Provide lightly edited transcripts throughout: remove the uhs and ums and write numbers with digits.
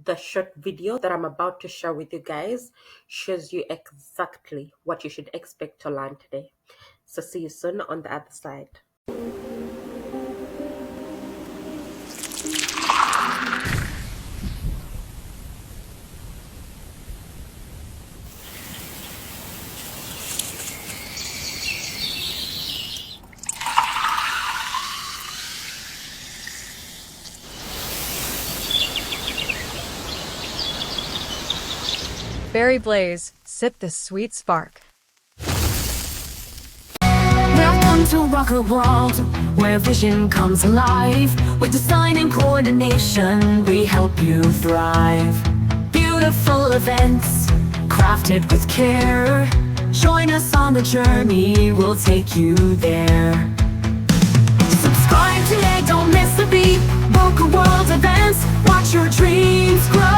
The short video that I'm about to share with you guys shows you exactly what you should expect to learn today. So see you soon on the other side. Berry Blaze, sip the sweet spark. Welcome to Rocker World, where vision comes alive. With design and coordination, we help you thrive. Beautiful events, crafted with care. Join us on the journey, we'll take you there. Subscribe today, don't miss a beat. Rocker World events, watch your dreams grow.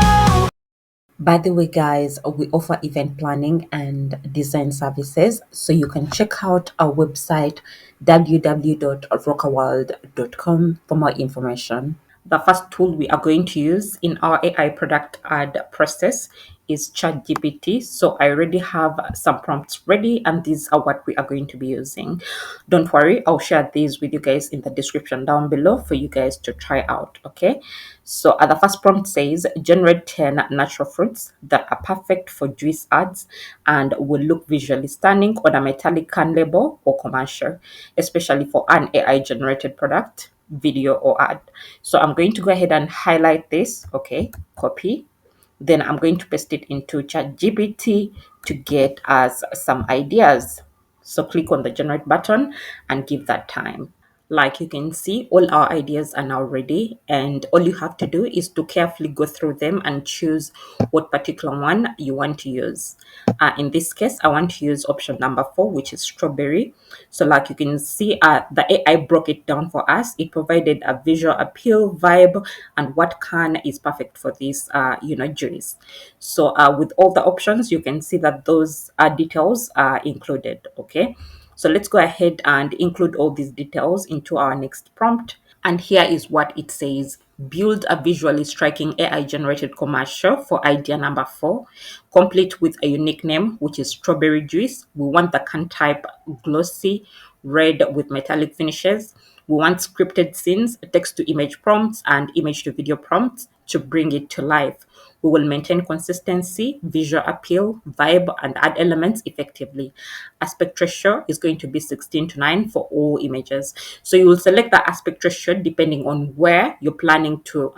By the way, guys, we offer event planning and design services, so you can check out our website www.rockerworld.com for more information. The first tool we are going to use in our AI product ad process is ChatGPT. So I already have some prompts ready, and these are what we are going to be using. Don't worry, I'll share these with you guys in the description down below for you guys to try out. Okay, so the first prompt says generate 10 natural fruits that are perfect for juice ads and will look visually stunning on a metallic can label or commercial, especially for an AI generated product, video, or ad. So I'm going to go ahead and highlight this. Okay, copy. Then I'm going to paste it into ChatGPT to get us some ideas. So click on the generate button and give that time. Like you can see, all our ideas are now ready, and all you have to do is to carefully go through them and choose what particular one you want to use. In this case, I want to use option number 4, which is strawberry. So like you can see, the AI broke it down for us. It provided a visual appeal, vibe, and what can is perfect for this, juice. So with all the options, you can see that those details are included. Okay. So let's go ahead and include all these details into our next prompt. And here is what it says. Build a visually striking AI generated commercial for idea number 4, complete with a unique name, which is strawberry juice. We want the can type glossy red with metallic finishes. We want scripted scenes, text to image prompts, and image to video prompts to bring it to life. We will maintain consistency, visual appeal, vibe, and add elements effectively. Aspect ratio is going to be 16:9 for all images. So you will select the aspect ratio depending on where you're planning to,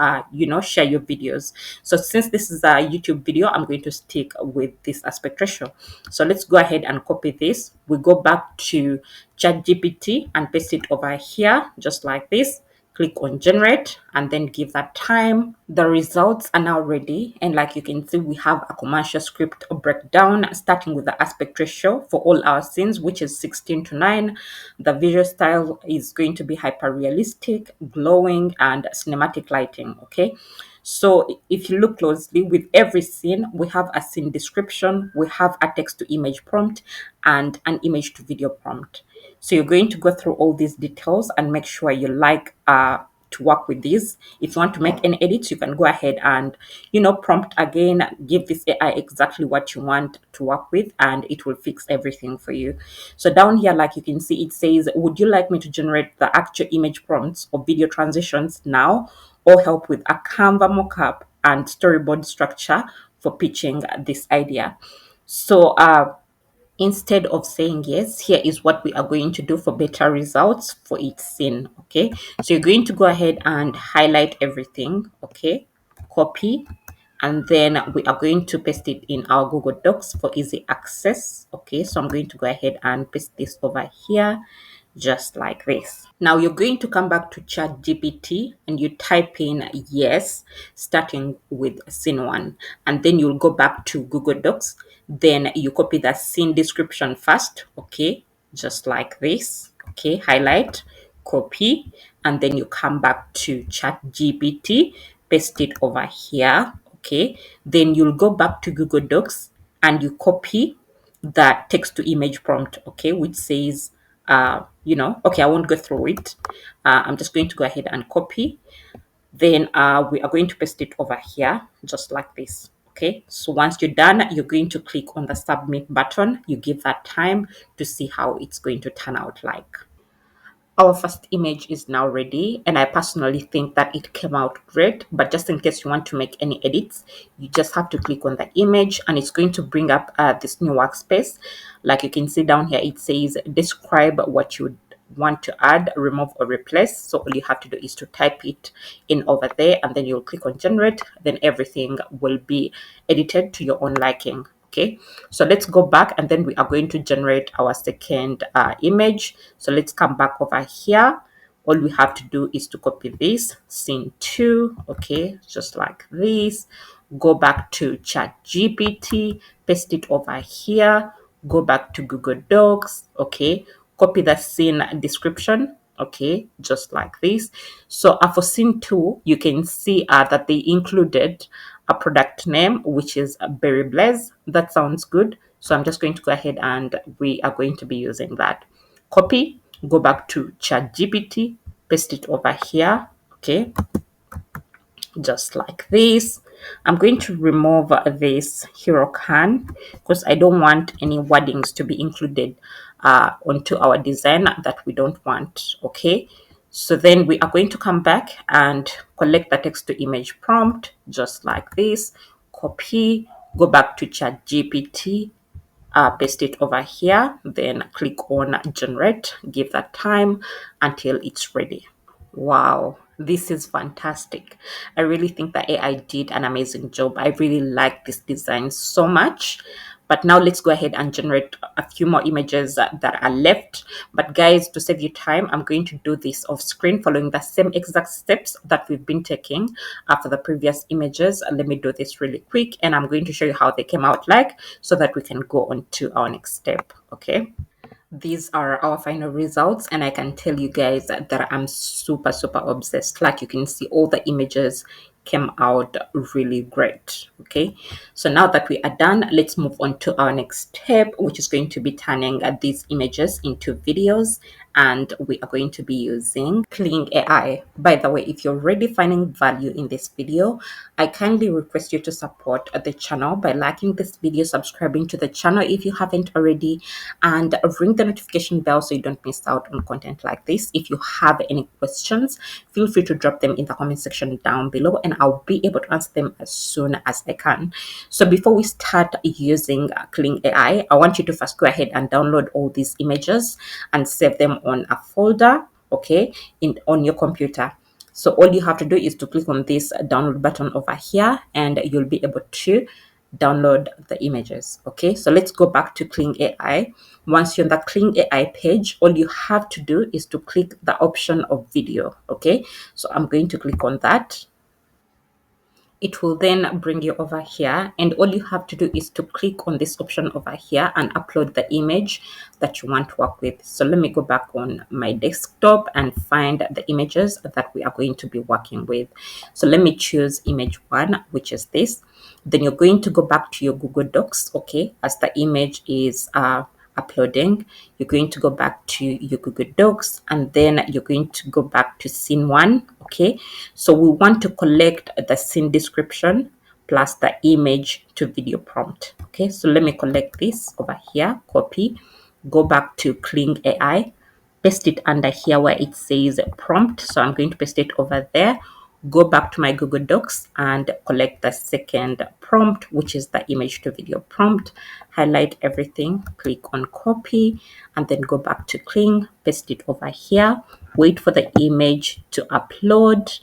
share your videos. So since this is a YouTube video, I'm going to stick with this aspect ratio. So let's go ahead and copy this. We go back to ChatGPT and paste it over here, just like this. Click on generate and then give that time. The results are now ready, and like you can see, we have a commercial script breakdown starting with the aspect ratio for all our scenes, which is 16:9. The visual style is going to be hyper realistic, glowing, and cinematic lighting. Okay, so if you look closely, with every scene we have a scene description, we have a text to image prompt, and an image to video prompt. So you're going to go through all these details and make sure you like to work with these. If you want to make any edits, you can go ahead and, prompt again, give this AI exactly what you want to work with, and it will fix everything for you. So down here, like you can see, it says, would you like me to generate the actual image prompts or video transitions now, or help with a Canva mockup and storyboard structure for pitching this idea? So instead of saying yes, here is what we are going to do for better results for each scene. Okay, so you're going to go ahead and highlight everything. Okay, copy, and then we are going to paste it in our Google Docs for easy access. Okay, so I'm going to go ahead and paste this over here, just like this. Now you're going to come back to ChatGPT and you type in yes, starting with scene 1, and then you'll go back to Google Docs. Then you copy the scene description first. Okay, just like this. Okay, highlight, copy, and then you come back to ChatGPT, paste it over here. Okay, then you'll go back to Google Docs and you copy that text to image prompt. Okay, which says okay, I won't go through it. I'm just going to go ahead and copy. Then we are going to paste it over here, just like this. Okay, so once you're done, you're going to click on the submit button. You give that time to see how it's going to turn out like. Our first image is now ready, and I personally think that it came out great. But just in case you want to make any edits, you just have to click on the image and it's going to bring up this new workspace. Like you can see down here, it says describe what you want to add, remove, or replace. So all you have to do is to type it in over there, and then you'll click on generate. Then everything will be edited to your own liking. Okay, so let's go back, and then we are going to generate our second image. So let's come back over here. All we have to do is to copy this scene 2. Okay, just like this. Go back to ChatGPT, paste it over here, go back to Google Docs. Okay, copy the scene description. Okay, just like this. So for scene 2, you can see that they included a product name, which is Berry Blaze. That sounds good. So I'm just going to go ahead and we are going to be using that. Copy, go back to ChatGPT, paste it over here. Okay, just like this. I'm going to remove this hero can because I don't want any wordings to be included onto our design that we don't want. Okay, so then we are going to come back and collect the text to image prompt just like this. Copy, go back to ChatGPT, paste it over here, then click on generate, give that time until it's ready. Wow, this is fantastic. I really think that AI did an amazing job. I really like this design so much. But now let's go ahead and generate a few more images that are left. But guys, to save you time, I'm going to do this off screen following the same exact steps that we've been taking for the previous images. Let me do this really quick, and I'm going to show you how they came out like so that we can go on to our next step. Okay. These are our final results, and I can tell you guys that I'm super obsessed. Like you can see, all the images came out really great. Okay, so now that we are done, let's move on to our next step, which is going to be turning these images into videos, and we are going to be using Kling AI. By the way, if you're already finding value in this video, I kindly request you to support the channel by liking this video, subscribing to the channel if you haven't already, and ring the notification bell so you don't miss out on content like this. If you have any questions, feel free to drop them in the comment section down below, and I'll be able to answer them as soon as I can. So before we start using Kling AI, I want you to first go ahead and download all these images and save them on a folder, okay, on your computer. So all you have to do is to click on this download button over here, and you'll be able to download the images. Okay, so let's go back to Kling AI. Once you're on the Kling AI page, all you have to do is to click the option of video. Okay, so I'm going to click on that. It will then bring you over here, and all you have to do is to click on this option over here and upload the image that you want to work with. So let me go back on my desktop and find the images that we are going to be working with. So let me choose image 1, which is this. Then you're going to go back to your Google Docs, okay, as the image is uploading. You're going to go back to your Google Docs, and then you're going to go back to scene 1. Okay, so we want to collect the scene description plus the image to video prompt. Okay, so let me collect this over here, copy, go back to Kling AI, paste it under here where it says prompt. So I'm going to paste it over there. Go back to my Google Docs and collect the second prompt, which is the image to video prompt. Highlight everything, click on copy, and then go back to Kling, paste it over here, wait for the image to upload,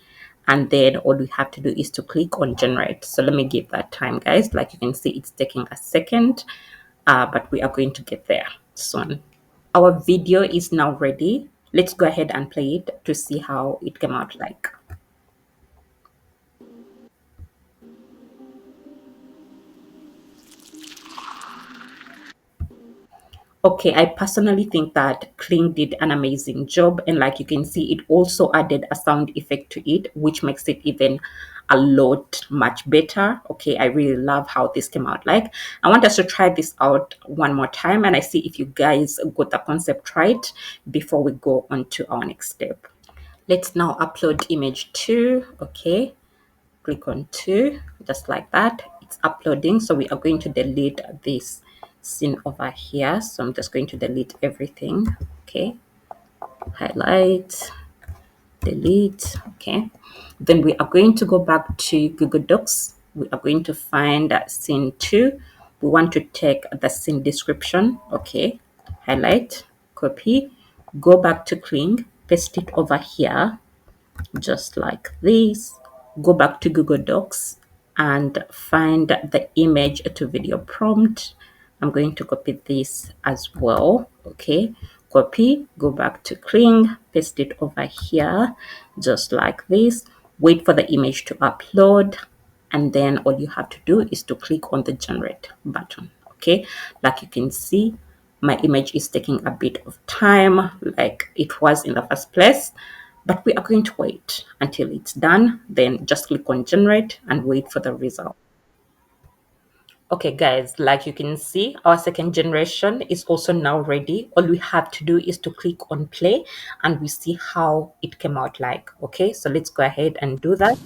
and then all we have to do is to click on generate. So let me give that time, guys. Like you can see, it's taking a second, but we are going to get there soon. Our video is now ready. Let's go ahead and play it to see how it came out like. Okay, I personally think that Kling did an amazing job, and like you can see, it also added a sound effect to it, which makes it even a lot much better. Okay, I really love how this came out like. I want us to try this out one more time, and I see if you guys got the concept right before we go on to our next step. Let's now upload image 2. Okay, click on 2, just like that. It's uploading. So we are going to delete this scene over here. So I'm just going to delete everything. Okay, highlight, delete. Okay, then we are going to go back to Google Docs. We are going to find scene 2. We want to take the scene description. Okay, highlight, copy, go back to Kling, paste it over here just like this. Go back to Google Docs and find the image to video prompt. I'm going to copy this as well. Okay, copy, go back to Kling, paste it over here just like this. Wait for the image to upload, and then all you have to do is to click on the generate button. Okay, like you can see, my image is taking a bit of time like it was in the first place, but we are going to wait until it's done. Then just click on generate and wait for the result. Okay guys, like you can see, our second generation is also now ready. All we have to do is to click on play and we see how it came out like. Okay, so let's go ahead and do that.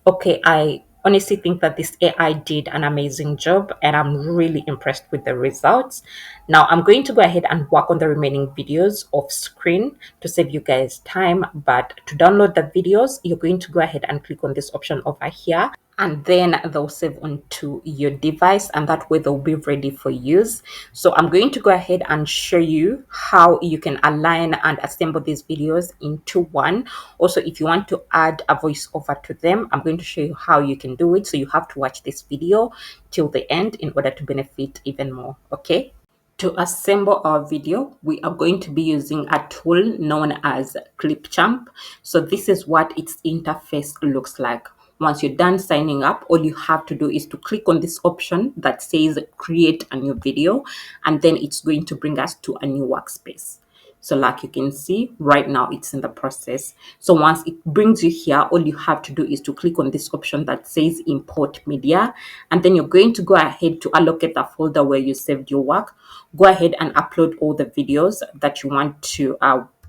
Okay, I honestly think that this AI did an amazing job and I'm really impressed with the results. Now I'm going to go ahead and work on the remaining videos off screen to save you guys time. But to download the videos, you're going to go ahead and click on this option over here, and then they'll save onto your device, and that way they'll be ready for use. So I'm going to go ahead and show you how you can align and assemble these videos into one. Also, if you want to add a voiceover to them, I'm going to show you how you can do it. So you have to watch this video till the end in order to benefit even more. Okay, to assemble our video, we are going to be using a tool known as Clipchamp. So this is what its interface looks like. Once you're done signing up, all you have to do is to click on this option that says create a new video, and then it's going to bring us to a new workspace. So like you can see right now, it's in the process. So once it brings you here, all you have to do is to click on this option that says import media. And then you're going to go ahead to allocate the folder where you saved your work. Go ahead and upload all the videos that you want to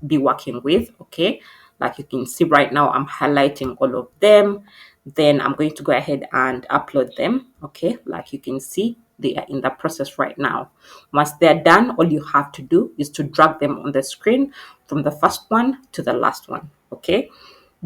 be working with. Okay, like you can see right now, I'm highlighting all of them. Then I'm going to go ahead and upload them. Okay, like you can see, they are in the process right now. Once they're done, all you have to do is to drag them on the screen from the first one to the last one. Okay,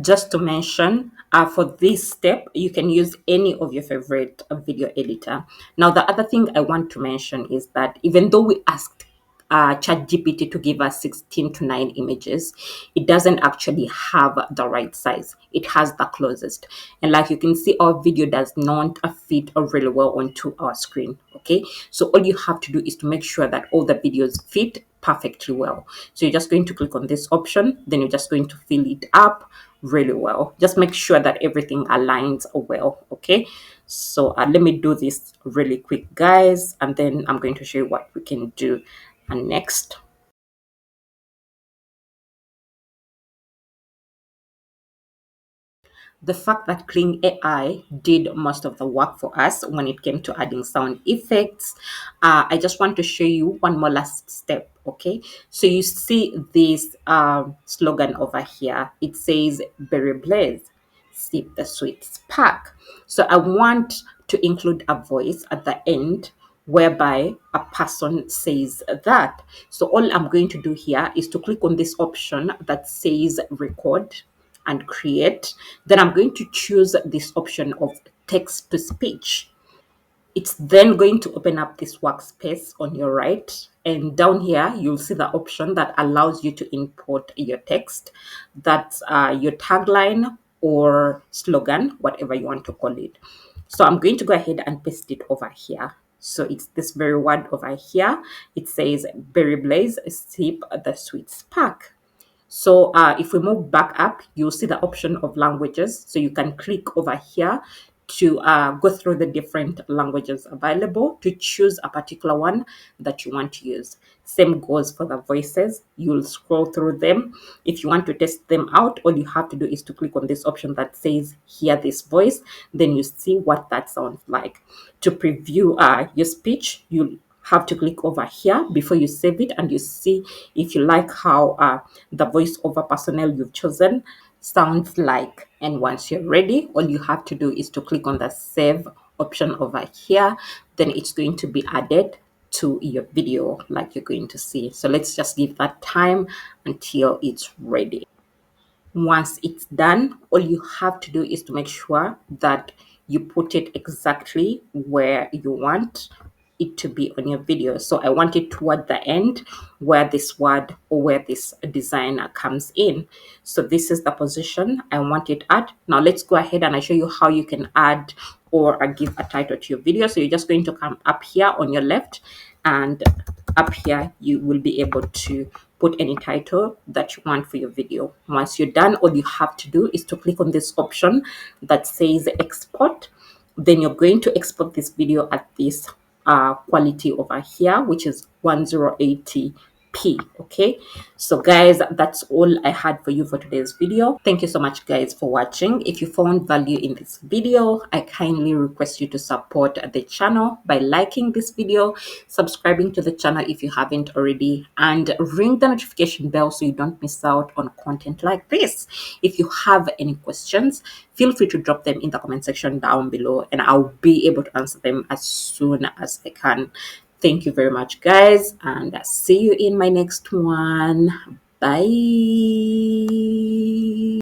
just to mention, for this step, you can use any of your favorite video editor. Now, the other thing I want to mention is that even though we asked ChatGPT to give us 16 to 9 images, it doesn't actually have the right size. It has the closest. And like you can see, our video does not fit really well onto our screen. Okay, so all you have to do is to make sure that all the videos fit perfectly well. So you're just going to click on this option, then you're just going to fill it up really well. Just make sure that everything aligns well. Okay, so let me do this really quick, guys, and then I'm going to show you what we can do next. The fact that Kling AI did most of the work for us when it came to adding sound effects, I just want to show you one more last step. Okay, so you see this slogan over here. It says "Berry Blaze, sip the sweet spark." So I want to include a voice at the end whereby a person says that. So all I'm going to do here is to click on this option that says record and create. Then I'm going to choose this option of text to speech. It's then going to open up this workspace on your right. And down here, you'll see the option that allows you to import your text. That's your tagline or slogan, whatever you want to call it. So I'm going to go ahead and paste it over here. So it's this very word over here. It says, "Berry Blaze, sip the sweet spark." So if we move back up, you'll see the option of languages. So you can click over here to go through the different languages available to choose a particular one that you want to use. Same goes for the voices. You'll scroll through them. If you want to test them out, all you have to do is to click on this option that says hear this voice. Then you see what that sounds like. To preview your speech, you'll have to click over here before you save it, and you see if you like how the voiceover personnel you've chosen sounds like. And once you're ready, all you have to do is to click on the save option over here. Then it's going to be added to your video like you're going to see. So let's just give that time until it's ready. Once it's done, all you have to do is to make sure that you put it exactly where you want it to be on your video. So I want it toward the end where this word or where this designer comes in. So this is the position I want it at. Now let's go ahead and I show you how you can add or give a title to your video. So you're just going to come up here on your left, and up here you will be able to put any title that you want for your video. Once you're done, all you have to do is to click on this option that says export. Then you're going to export this video at this quality over here, which is 1080p. Okay, so guys, that's all I had for you for today's video. Thank you so much guys for watching. If you found value in this video, I kindly request you to support the channel by liking this video, subscribing to the channel if you haven't already, and ring the notification bell so you don't miss out on content like this. If you have any questions, feel free to drop them in the comment section down below, and I'll be able to answer them as soon as I can. Thank you very much, guys, and see you in my next one. Bye.